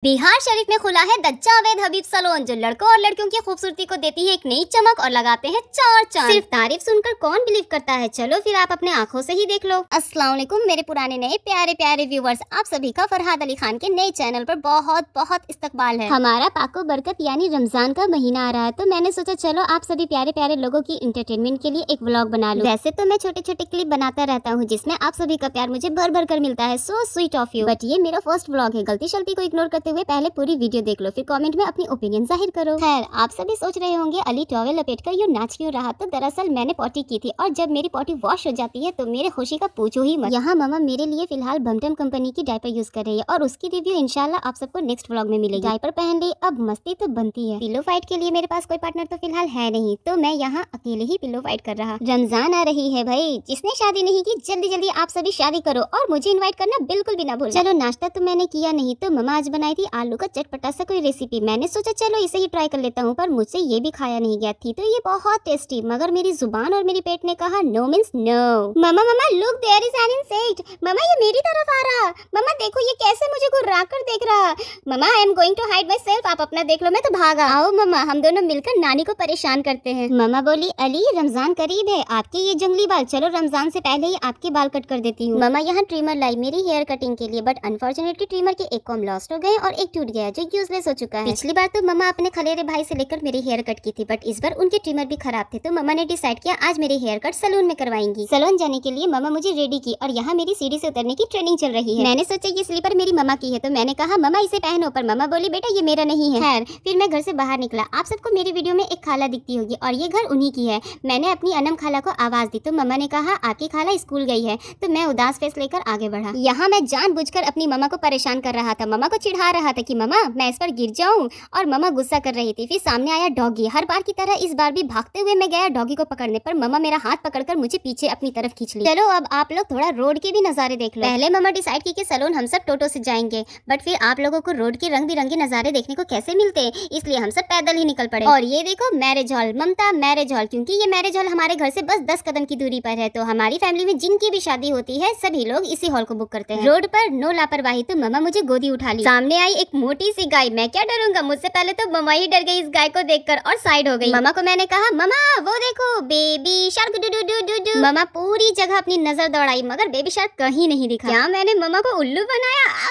बिहार शरीफ में खुला है द जावेद हबीब सैलून, जो लड़कों और लड़कियों की खूबसूरती को देती है एक नई चमक और लगाते हैं चार चांद। सिर्फ तारीफ सुनकर कौन बिलीव करता है, चलो फिर आप अपने आंखों से ही देख लो। अस्सलाम वालेकुम मेरे पुराने नए प्यारे प्यारे व्यूवर्स, आप सभी का फरहाद अली खान के नए चैनल पर बहुत बहुत इस्तकबाल है। हमारा पाको बरकत यानी रमजान का महीना आ रहा है, तो मैंने सोचा चलो आप सभी प्यारे प्यारे लोगों की इंटरटेनमेंट के लिए एक व्लॉग बना लूं। वैसे तो मैं छोटे छोटे क्लिप बनाता रहता हूँ जिसमें आप सभी का प्यार मुझे भर भर कर मिलता है, so sweet of you. But ये मेरा फर्स्ट व्लॉग है, गलती शलती को इग्नोर करते हुए पहले पूरी वीडियो देख लो, फिर कमेंट में अपनी ओपिनियन जाहिर करो। खैर, आप सभी सोच रहे होंगे अली टॉवेल लपेटकर यूं नाच क्यों रहा, तो दरअसल मैंने पॉटी की थी और जब मेरी पॉटी वॉश हो जाती है तो मेरे खुशी का पूछो ही मत। यहाँ मामा मेरे लिए फिलहाल बमटम कंपनी की डायपर यूज कर रही है और उसकी रिव्यू इंशाल्लाह आप सबको नेक्स्ट व्लॉग में मिलेगी। डायपर पहन ली, अब मस्ती तो बनती है। पिलो फाइट के लिए मेरे पास कोई पार्टनर तो फिलहाल है नहीं, तो मैं यहाँ अकेले ही पिलो फाइट कर रहा। रमजान आ रही है भाई, जिसने शादी नहीं की जल्दी जल्दी आप सभी शादी करो और मुझे इन्वाइट करना बिल्कुल भी ना भूल। चलो नाश्ता तो मैंने किया नहीं, तो मम्मा आज बनाई थी आलू का चटपटा सा कोई रेसिपी। मैंने सोचा चलो इसे ही ट्राई कर लेता हूँ, पर मुझसे ये भी खाया नहीं गया। थी तो ये बहुत टेस्टी, मगर मेरी जुबान और मेरी पेट ने कहा no means no. Mama mama look there is an insect. Mama ये मेरी तरफ आ रहा। मम्मा देखो ये कैसे मुझे घुर्रा कर देख रहा। Mama I am going to hide myself, आप अपना देख लो, मैं तो भागा। आओ मम्मा हम दोनों मिलकर नानी को परेशान करते हैं। मम्मा बोली अली रमजान करीब है, आपके ये जंगली बाल, चलो रमजान से पहले ही आपके बाल कट कर देती हूँ। मम्मा यहाँ ट्रिमर लाई मेरी हेयर कटिंग के लिए, बट अनफॉर्चुनेटली ट्रिमर के एक कॉम लॉस्ट हो गए और एक टूट गया जो यूजलेस हो चुका है। पिछली बार तो मम्मा अपने खलेरे भाई से लेकर मेरी हेयर कट की थी, बट इस बार उनके ट्रिमर भी खराब थे, तो मम्मा ने डिसाइड किया आज मेरी हेयर कट सैलून में करवाएंगी। सैलून जाने के लिए मम्मा मुझे रेडी की और यहाँ मेरी सीढ़ी से उतरने की ट्रेनिंग चल रही है। मैंने सोचा ये स्लीपर मेरी मम्मा की है, तो मैंने कहा मम्मा इसे पहनो, पर मम्मा बोली बेटा ये मेरा नहीं है। खैर फिर मैं घर से बाहर निकला। आप सबको मेरी वीडियो में एक खाला दिखती होगी और ये घर उन्हीं की है। मैंने अपनी अनम खाला को आवाज दी तो मम्मा ने कहा आपकी खाला स्कूल गई है, तो मैं उदास फेस लेकर आगे बढ़ा। यहाँ मैं जानबूझकर अपनी मम्मा को परेशान कर रहा था, मम्मा को चिढ़ा रहा था कि मम्मा मैं इस पर गिर जाऊं, और मम्मा गुस्सा कर रही थी। फिर सामने आया डॉगी। हर बार की तरह इस बार भी भागते हुए मैं गया डॉगी को पकड़ने, पर मम्मा मेरा हाथ पकड़कर मुझे पीछे अपनी तरफ खींच ली। चलो अब आप लोग थोड़ा रोड के भी नजारे देख लो। पहले मम्मा डिसाइड की कि सैलून हम सब टोटो से जाएंगे, बट फिर आप लोगों को रोड के रंग बिरंगे नजारे देखने को कैसे मिलते, इसलिए हम सब पैदल ही निकल पड़े। और ये देखो मैरिज हॉल, ममता मैरिज हॉल, क्योंकि ये मैरिज हॉल हमारे घर से बस 10 कदम की दूरी पर है, तो हमारी फैमिली में जिनकी भी शादी होती है सभी लोग इसी हॉल को बुक करते हैं। रोड पर नो लापरवाही, तो मम्मा मुझे गोदी उठा ली। सामने आई एक मोटी सी गाय, मैं क्या डरूंगा, मुझसे पहले तो मम्मा ही डर गई इस गाय को देखकर और साइड हो गई। मम्मा को मैंने कहा मम्मा वो देखो baby shark doo doo doo doo doo. Mama पूरी जगह अपनी नजर दौड़ाई, मगर बेबी शार्क कहीं नहीं दिखा। क्या मैंने मम्मा को उल्लू बनाया?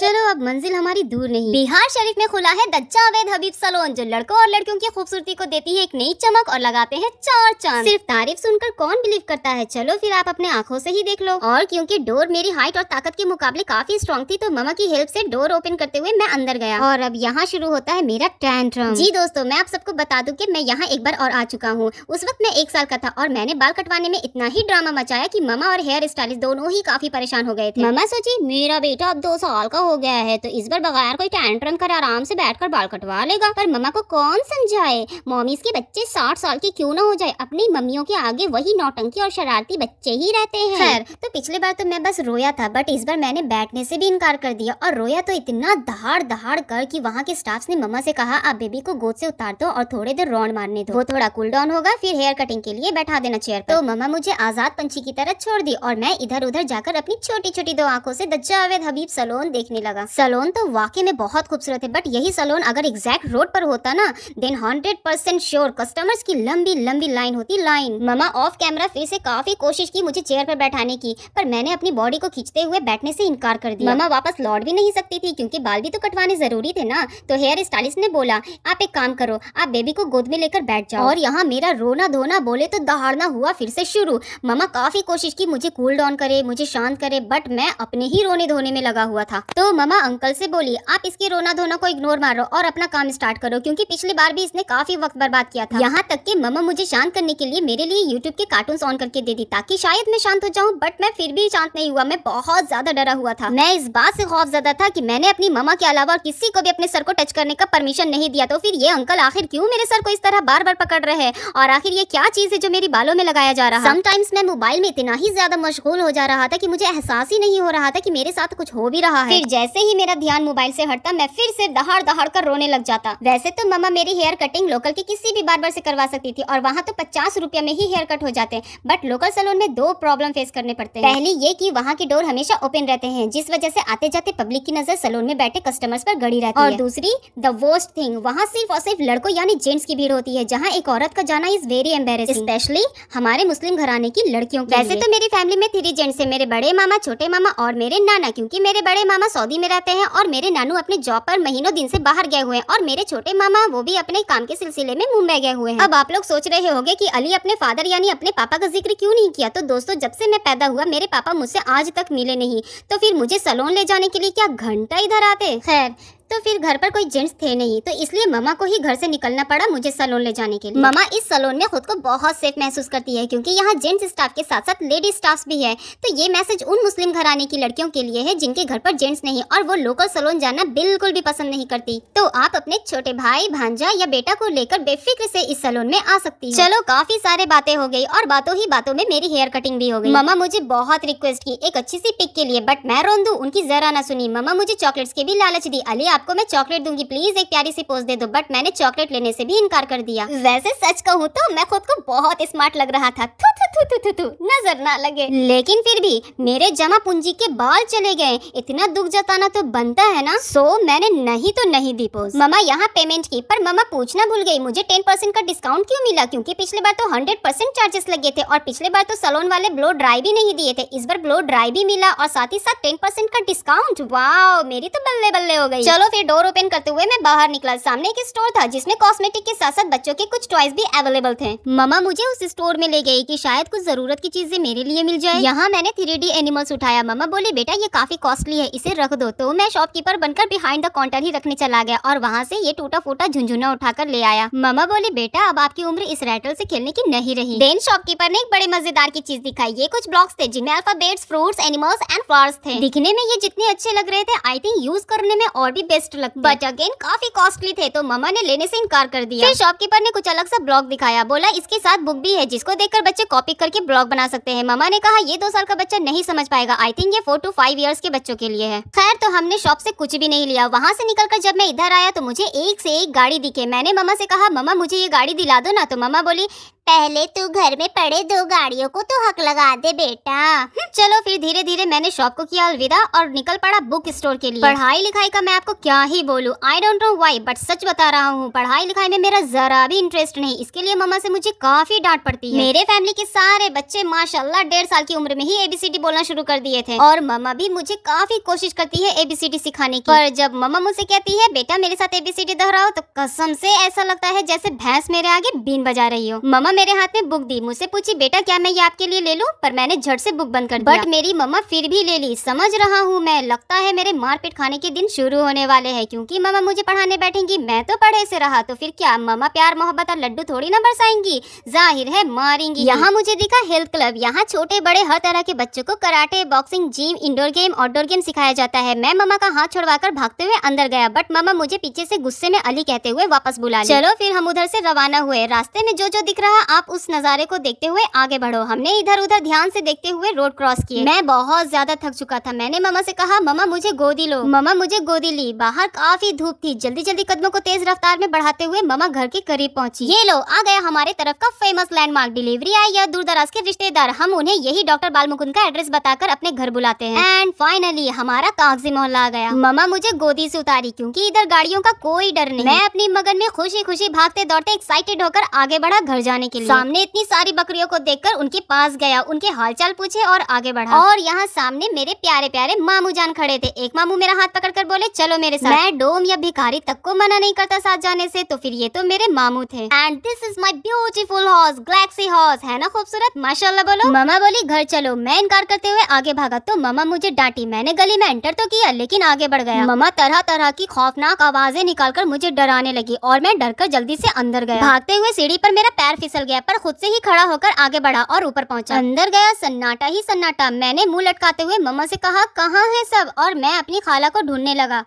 चलो अब मंजिल हमारी दूर नहीं। बिहार शरीफ में खुला है द जावेद हबीब सैलून, जो लड़कों और लड़कियों की खूबसूरती को देती है एक नई चमक और लगाते हैं चार चांद। सिर्फ तारीफ सुनकर कौन बिलीव करता है, चलो फिर आप अपने आंखों से ही देख लो। और क्योंकि डोर मेरी हाइट और ताकत के मुकाबले काफी स्ट्रॉन्ग थी, तो मम्मा की हेल्प से डोर ओपन करते हुए मैं अंदर गया। और अब यहाँ शुरू होता है मेरा टैंट्रम। जी दोस्तों, मैं आप सबको बता दूं कि मैं यहाँ एक बार और आ चुका हूँ। उस वक्त मैं 1 साल का था और मैंने बाल कटवाने में इतना ही ड्रामा मचाया कि मम्मा और हेयर स्टाइलिस्ट दोनों ही काफी परेशान हो गए थे। मम्मा सोची मेरा बेटा अब 2 साल का हो गया है, तो इस बार बगैर कोई टैंट्रम कर आराम से बैठकर बाल कटवा लेगा। पर मम्मा को कौन समझाए, मॉमीज के बच्चे 60 साल के क्यों ना हो जाए, अपनी मम्मियों के आगे वही नौटंकी और शरारती बच्चे ही रहते हैं। खैर तो पिछली बार तो मैं बस रोया था, बट इस बार मैंने बैठने से भी इनकार कर दिया। और रोया तो इतना दहाड़ दहाड़ कर कि वहाँ के स्टाफ ने मम्मा से कहा आप बेबी को गोद से उतार दो और थोड़े देर राउंड मारने दो, वो थोड़ा कूल डाउन होगा, फिर हेयर कटिंग के लिए बैठा देना चेयर पर। तो मम्मा मुझे आजाद पंछी की तरह छोड़ दी और मैं इधर उधर जाकर अपनी छोटी छोटी 2 आंखों से द जावेद हबीब सैलून देखने लगा। सैलून तो वाकई में बहुत खूबसूरत है, बट यही सैलून अगर एग्जैक्ट रोड पर होता ना, देन 100% श्योर कस्टमर्स की लंबी लंबी लाइन होती लाइन। मम्मा ऑफ कैमरा फिर से काफी कोशिश की मुझे चेयर पर बैठाने की, पर मैंने अपनी बॉडी को खींचते हुए बैठने से इनकार कर दिया। मम्मा वापस लौट भी नहीं सकती थी क्योंकि बाल भी तो कटवाने जरूरी थे ना, तो हेयर स्टाइलिस्ट ने बोला आप एक काम करो, आप बेबी को गोद में लेकर बैठ जाओ। और यहाँ मेरा रोना धोना बोले तो दहाड़ना हुआ फिर से शुरू। मम्मा काफी कोशिश की मुझे कूल डाउन करे, मुझे शांत करे, बट मैं अपने ही रोने धोने में लगा हुआ था। तो मम्मा अंकल से बोली आप इसके रोना धोना को इग्नोर मारो और अपना काम स्टार्ट करो, क्योंकि पिछली बार भी इसने काफी वक्त बर्बाद किया था। यहाँ तक कि मम्मा मुझे शांत करने के लिए मेरे लिए यूट्यूब के कार्टून्स ऑन करके दे दी ताकि शायद मैं शांत हो जाऊं, बट मैं फिर भी शांत नहीं हुआ। मैं बहुत ज्यादा डरा हुआ था। मैं इस बात से खौफजदा था कि मैंने अपनी मम्मा के अलावा और किसी को भी अपने सर को टच करने का परमिशन नहीं दिया, तो फिर ये अंकल आखिर क्यों मेरे सर को इस तरह बार बार पकड़ रहे हैं, और आखिर ये क्या चीज है जो मेरी बालों में लगाया जा रहा है। समटाइम्स मैं मोबाइल में इतना ही ज्यादा मशगूल हो जा रहा था कि मुझे एहसास ही नहीं हो रहा था कि मेरे साथ कुछ हो भी रहा है। फिर जैसे ही मेरा ध्यान मोबाइल से हटता मैं फिर से दहाड़ दहाड़ कर रोने लग जाता। वैसे तो मम्मा मेरी हेयर कटिंग लोकल के किसी भी बार्बर से करवा सकती थी और वहाँ तो 50 रुपया में ही हेयर कट हो जाते हैं, बट लोकल सैलून में 2 प्रॉब्लम फेस करने पड़ते हैं। पहली ये कि वहाँ के डोर हमेशा ओपन रहते हैं, जिस वजह से आते जाते पब्लिक की नजर सैलून में बैठे कस्टमर्स पर गड़ी रहती है। और दूसरी द वर्स्ट थिंग, वहाँ सिर्फ और सिर्फ लड़कों यानी जेंट्स की भीड़ होती है, जहाँ एक औरत का जाना इज वेरी एम्बैरेसिंग, स्पेशली हमारे मुस्लिम घराने की लड़कियों के लिए। वैसे तो मेरी फैमिली में 3 जेंट्स है, मेरे बड़े मामा, छोटे मामा और मेरे नाना, क्योंकि मेरे बड़े मामा सऊदी में रहते हैं और मेरे नानू अपने जॉब पर महीनों दिन से बाहर गए हुए हैं और मेरे छोटे मामा वो भी अपने काम के सिलसिले में मुंबई गए हुए हैं। अब आप लोग सोच रहे होंगे कि अली अपने फादर यानी अपने पापा का जिक्र क्यों नहीं किया। तो दोस्तों, जब से मैं पैदा हुआ मेरे पापा मुझसे आज तक मिले नहीं, तो फिर मुझे सैलून ले जाने के लिए क्या घंटा इधर आते। खैर, तो फिर घर पर कोई जेंट्स थे नहीं, तो इसलिए मम्मा को ही घर से निकलना पड़ा मुझे सैलून ले जाने के लिए। मम्मा इस सैलून में खुद को बहुत सेफ महसूस करती है, क्योंकि यहाँ जेंट्स स्टाफ के साथ साथ लेडी स्टाफ भी है। तो ये मैसेज उन मुस्लिम घराने की लड़कियों के लिए है जिनके घर पर जेंट्स नहीं और वो लोकल सैलून जाना बिल्कुल भी पसंद नहीं करती। तो आप अपने छोटे भाई, भांजा या बेटा को लेकर बेफिक्र से इस सैलून में आ सकती है। चलो, काफी सारे बातें हो गई और बातों ही बातों में मेरी हेयर कटिंग भी हो गई। मम्मा मुझे बहुत रिक्वेस्ट की एक अच्छी सी पिक के लिए, बट मैं रोन दूं, उनकी जरा ना सुनी। मम्मा मुझे चॉकलेट्स के भी लालच दी, अली आपको मैं चॉकलेट दूंगी, प्लीज एक प्यारी सी पोज दे दो, बट मैंने चॉकलेट लेने से भी इनकार कर दिया। वैसे सच कहूँ तो मैं खुद को बहुत स्मार्ट लग रहा था, थू थू थू थू थू थू, नजर ना लगे, लेकिन फिर भी मेरे जमा पूंजी के बाल चले गए। इतना दुख जताना तो बनता है ना। सो मैंने नहीं तो नहीं दी पोज। मम्मा यहाँ पेमेंट की, पर मम्मा पूछना भूल गई मुझे 10% का डिस्काउंट क्यों मिला, क्योंकि पिछले बार तो 100% चार्जेस लगे थे और पिछले बार तो सैलून वाले ब्लो ड्राई भी नहीं दिए थे। इस बार ब्लो ड्राई भी मिला और साथ ही साथ 10% का डिस्काउंट। वाओ, मेरी तो बल्ले बल्ले हो गई। चलो फिर डोर ओपन करते हुए मैं बाहर निकला। सामने एक स्टोर था जिसमें कॉस्मेटिक के साथ साथ बच्चों के कुछ टॉयज भी अवेलेबल थे। मम्मा मुझे उस स्टोर में ले गई कि शायद कुछ जरूरत की चीजें मेरे लिए मिल जाए। यहाँ मैंने 3D एनिमल्स उठाया। मम्मा बोली बेटा ये काफी कॉस्टली है, इसे रख दो। तो मैं शॉपकीपर बनकर बिहाइंड द काउंटर ही रखने चला गया और वहाँ से ये टूटा फूटा झुंझुना उठाकर ले आया। मम्मा बोली बेटा अब आपकी उम्र इस रैटल से खेलने की नहीं रही। देन शॉपकीपर ने एक बड़े मजेदार की चीज दिखाई। ये कुछ ब्लॉक्स थे जिनमें alphabets, fruits, animals and flowers थे। दिखने में ये जितने अच्छे लग रहे थे, आई थिंक यूज करने में और भी बेस्ट लगते, बट अगेन काफी कॉस्टली थे, तो मम्मा ने लेने से इनकार कर दिया। फिर शॉपकीपर ने कुछ अलग सा ब्लॉग दिखाया, बोला इसके साथ बुक भी है जिसको देखकर बच्चे कॉपी करके ब्लॉग बना सकते हैं। मम्मा ने कहा ये 2 साल का बच्चा नहीं समझ पाएगा, आई थिंक ये 4 to 5 इयर्स के बच्चों के लिए है। खैर, तो हमने शॉप से कुछ भी नहीं लिया। वहाँ से निकलकर जब मैं इधर आया तो मुझे एक से एक गाड़ी दिखे। मैंने मम्मा से कहा मम्मा मुझे ये गाड़ी दिला दो ना। तो मम्मा बोली पहले तू घर में पड़े 2 गाड़ियों को तो हक लगा दे बेटा। चलो फिर धीरे धीरे मैंने शॉप को किया अलविदा और निकल पड़ा बुक स्टोर के लिए। पढ़ाई लिखाई का मैं आपको क्या ही बोलूं, I don't know why, but सच बता रहा हूँ पढ़ाई लिखाई में मेरा जरा भी इंटरेस्ट नहीं। इसके लिए मम्मा से मुझे काफी डांट पड़ती है। मेरे फैमिली के सारे बच्चे माशाल्लाह 1.5 साल की उम्र में ही ABCD बोलना शुरू कर दिए थे और मम्मा भी मुझे काफी कोशिश करती है ABCD सिखाने की। पर जब मम्मा मुझसे कहती है बेटा मेरे साथ ABCD दोहराओ, तो कसम से ऐसा लगता है जैसे भैंस मेरे आगे बीन बजा रही हो। मम्मा मेरे हाथ में बुक दी, मुझसे पूछी बेटा क्या मैं ये आपके लिए ले लूं, पर मैंने झट से बुक बंद कर दिया। बट मेरी मम्मा फिर भी ले ली। समझ रहा हूँ मैं, लगता है मेरे मारपीट खाने के दिन शुरू होने वाले हैं, क्योंकि मम्मा मुझे पढ़ाने बैठेंगी, मैं तो पढ़े से रहा, तो फिर क्या मम्मा प्यार मोहब्बत और लड्डू थोड़ी ना बरसाएंगी, जाहिर है मारेंगी। यहाँ मुझे दिखा हेल्थ क्लब। यहाँ छोटे बड़े हर तरह के बच्चों को karate, boxing, gym, indoor game, outdoor game सिखाया जाता है। मैं मम्मा का हाथ छुड़वाकर भागते हुए अंदर गया, बट मम्मा मुझे पीछे से गुस्से में अली कहते हुए वापस बुला ली। चलो फिर हम उधर से रवाना हुए। रास्ते में जो जो दिख रहा आप उस नजारे को देखते हुए आगे बढ़ो। हमने इधर उधर ध्यान से देखते हुए रोड क्रॉस किए। मैं बहुत ज्यादा थक चुका था। मैंने मम्मा से कहा मम्मा मुझे गोदी लो। मम्मा मुझे गोदी ली। बाहर काफी धूप थी। जल्दी जल्दी कदमों को तेज रफ्तार में बढ़ाते हुए मम्मा घर के करीब पहुंची। ये लो आ गया हमारे तरफ का फेमस लैंडमार्क। डिलीवरी आई या दूर दराज के रिश्तेदार, हम उन्हें यही डॉक्टर बालमुकुंद का एड्रेस बताकर अपने घर बुलाते हैं। एंड फाइनली हमारा कागजी मोहल्ला आ गया। मम्मा मुझे गोदी से उतारी, क्योंकि इधर गाड़ियों का कोई डर नहीं। मैं अपनी मगन में खुशी खुशी भागते दौड़ते एक्साइटेड होकर आगे बढ़ा घर जाने के लिए। सामने इतनी सारी बकरियों को देखकर उनके पास गया, उनके हालचाल पूछे और आगे बढ़ा। और यहाँ सामने मेरे प्यारे प्यारे मामू जान खड़े थे। एक मामू मेरा हाथ पकड़कर बोले चलो मेरे साथ। मैं डोम या भिखारी तक को मना नहीं करता साथ जाने से, तो फिर ये तो मेरे मामू थे। And this is my beautiful horse, Galaxy horse, है ना खूबसूरत, माशाल्लाह बोलो। मम्मा बोली घर चलो। मैं इनकार करते हुए आगे भागा तो मम्मा मुझे डांटी। मैंने गली में एंटर तो किया लेकिन आगे बढ़ गया। मम्मा तरह तरह की खौफनाक आवाजें निकालकर मुझे डराने लगी और मैं डरकर जल्दी से अंदर गया। भागते हुए सीढ़ी पर मेरा पैर फिसल गया, पर खुद से ही खड़ा होकर आगे बढ़ा और ऊपर पहुंचा। अंदर गया, सन्नाटा ही सन्नाटा। मैंने मुंह लटकाते हुए मम्मा से कहा कहाँ है सब, और मैं अपनी खाला को ढूंढने लगा।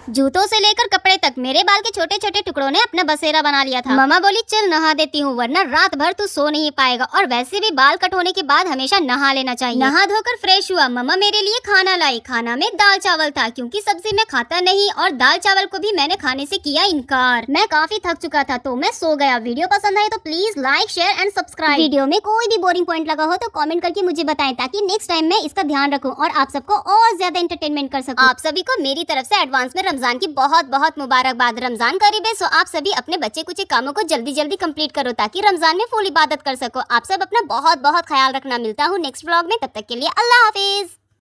जूतों से लेकर कपड़े तक मेरे बाल के छोटे छोटे टुकड़ों ने अपना बसेरा बना लिया था। मम्मा बोली चल नहा देती हूँ वरना रात भर तू सो नहीं पाएगा, और वैसे भी बाल कट होने के बाद हमेशा नहा लेना चाहिए। नहा धोकर फ्रेश हुआ, मम्मा मेरे लिए खाना लाई। खाना में दाल चावल था क्योंकि सब्जी में खाता नहीं, और दाल चावल को भी मैंने खाने से किया इनकार। मैं काफी थक चुका था तो मैं सो गया। वीडियो पसंद आए तो please like share and subscribe. Video में कोई भी बोरिंग पॉइंट लगा हो तो कमेंट करके मुझे बताएं ताकि नेक्स्ट टाइम मैं इसका ध्यान रखूं और आप सबको और ज्यादा एंटरटेनमेंट कर सकूं। आप सभी को मेरी तरफ से एडवांस में रमजान की बहुत बहुत मुबारकबाद। रमजान करीब है, सो आप सभी अपने बच्चे कुछ कामों को जल्दी जल्दी कंप्लीट करो ताकि रमजान में फुल इबादत कर सको। आप सब अपना बहुत बहुत ख्याल रखना। मिलता हूँ नेक्स्ट व्लॉग में, तब तक के लिए अल्लाह हाफिज।